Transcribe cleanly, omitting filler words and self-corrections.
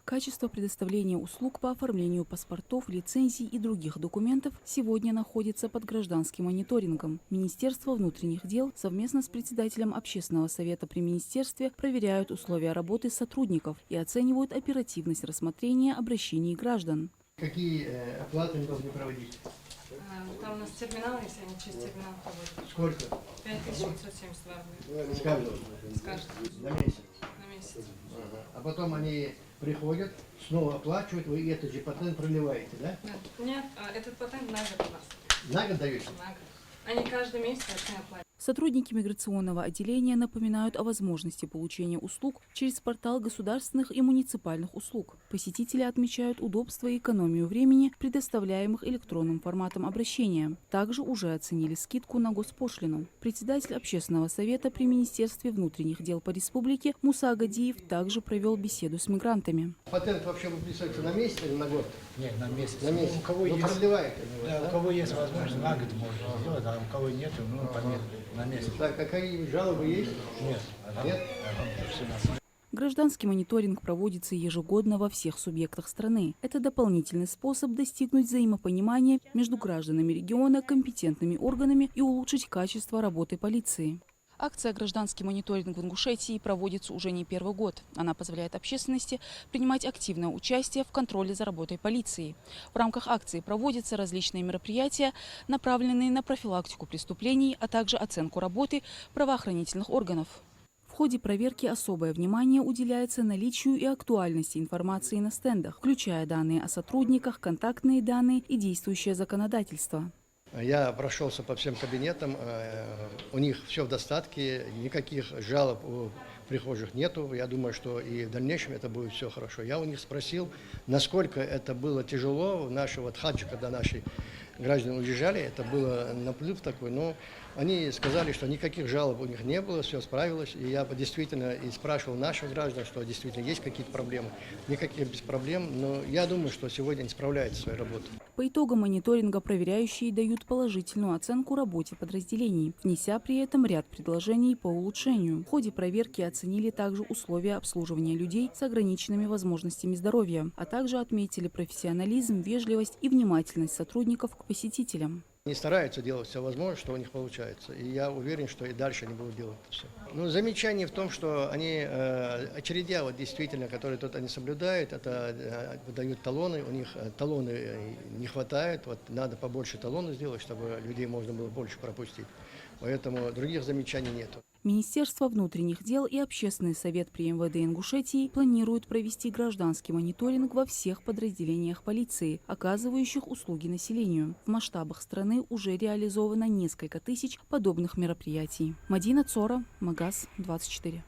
Качество предоставления услуг по оформлению паспортов, лицензий и других документов сегодня находится под гражданским мониторингом. Министерство внутренних дел совместно с председателем общественного совета при министерстве проверяют условия работы сотрудников и оценивают оперативность рассмотрения обращений граждан. Какие оплаты мы должны проводить? Там у нас терминал, если они через терминал проводят. Сколько? 5570 рублей. С каждого? С каждого. На месяц? На месяц. Ага. А потом они приходят, снова оплачивают, вы этот же патент проливаете, да? Нет, этот патент на год у нас. На год даете? На год. Они каждый месяц должны оплачивать. Сотрудники миграционного отделения напоминают о возможности получения услуг через портал государственных и муниципальных услуг. Посетители отмечают удобство и экономию времени, предоставляемых электронным форматом обращения. Также уже оценили скидку на госпошлину. Председатель общественного совета при Министерстве внутренних дел по республике Муса Агадиев также провел беседу с мигрантами. Патент вообще выписывается на месяц или на год? Нет, на месяц. На месяц. У кого есть, продлевает да, у кого есть возможность, на год можно сделать, а у кого нет, на месяц. Так, какие жалобы есть? Нет. Нет? Гражданский мониторинг проводится ежегодно во всех субъектах страны. Это дополнительный способ достигнуть взаимопонимания между гражданами региона, компетентными органами и улучшить качество работы полиции. Акция «Гражданский мониторинг в Ингушетии» проводится уже не первый год. Она позволяет общественности принимать активное участие в контроле за работой полиции. В рамках акции проводятся различные мероприятия, направленные на профилактику преступлений, а также оценку работы правоохранительных органов. В ходе проверки особое внимание уделяется наличию и актуальности информации на стендах, включая данные о сотрудниках, контактные данные и действующее законодательство. Я прошелся по всем кабинетам, у них все в достатке, никаких жалоб у прихожих нету. Я думаю, что и в дальнейшем это будет все хорошо. Я у них спросил, насколько это было тяжело в наши хаджи, когда наши граждане уезжали, это было наплыв такой, но они сказали, что никаких жалоб у них не было, все справилось. И я действительно и спрашивал наших граждан, что действительно есть какие-то проблемы. Никаких без проблем, но я думаю, что сегодня они справляются своей работой. По итогам мониторинга проверяющие дают положительную оценку работе подразделений, внеся при этом ряд предложений по улучшению. В ходе проверки оценили также условия обслуживания людей с ограниченными возможностями здоровья, а также отметили профессионализм, вежливость и внимательность сотрудников к посетителям. Они стараются делать все возможное, что у них получается. И я уверен, что и дальше они будут делать это все. Но замечание в том, что они, очередя вот действительно, которые тут они соблюдают, это выдают талоны, у них талоны не хватает, вот надо побольше талонов сделать, чтобы людей можно было больше пропустить. Поэтому других замечаний нету. Министерство внутренних дел и Общественный совет при МВД Ингушетии планируют провести гражданский мониторинг во всех подразделениях полиции, оказывающих услуги населению. В масштабах страны уже реализовано несколько тысяч подобных мероприятий. Мадина Цора, Магаз 24.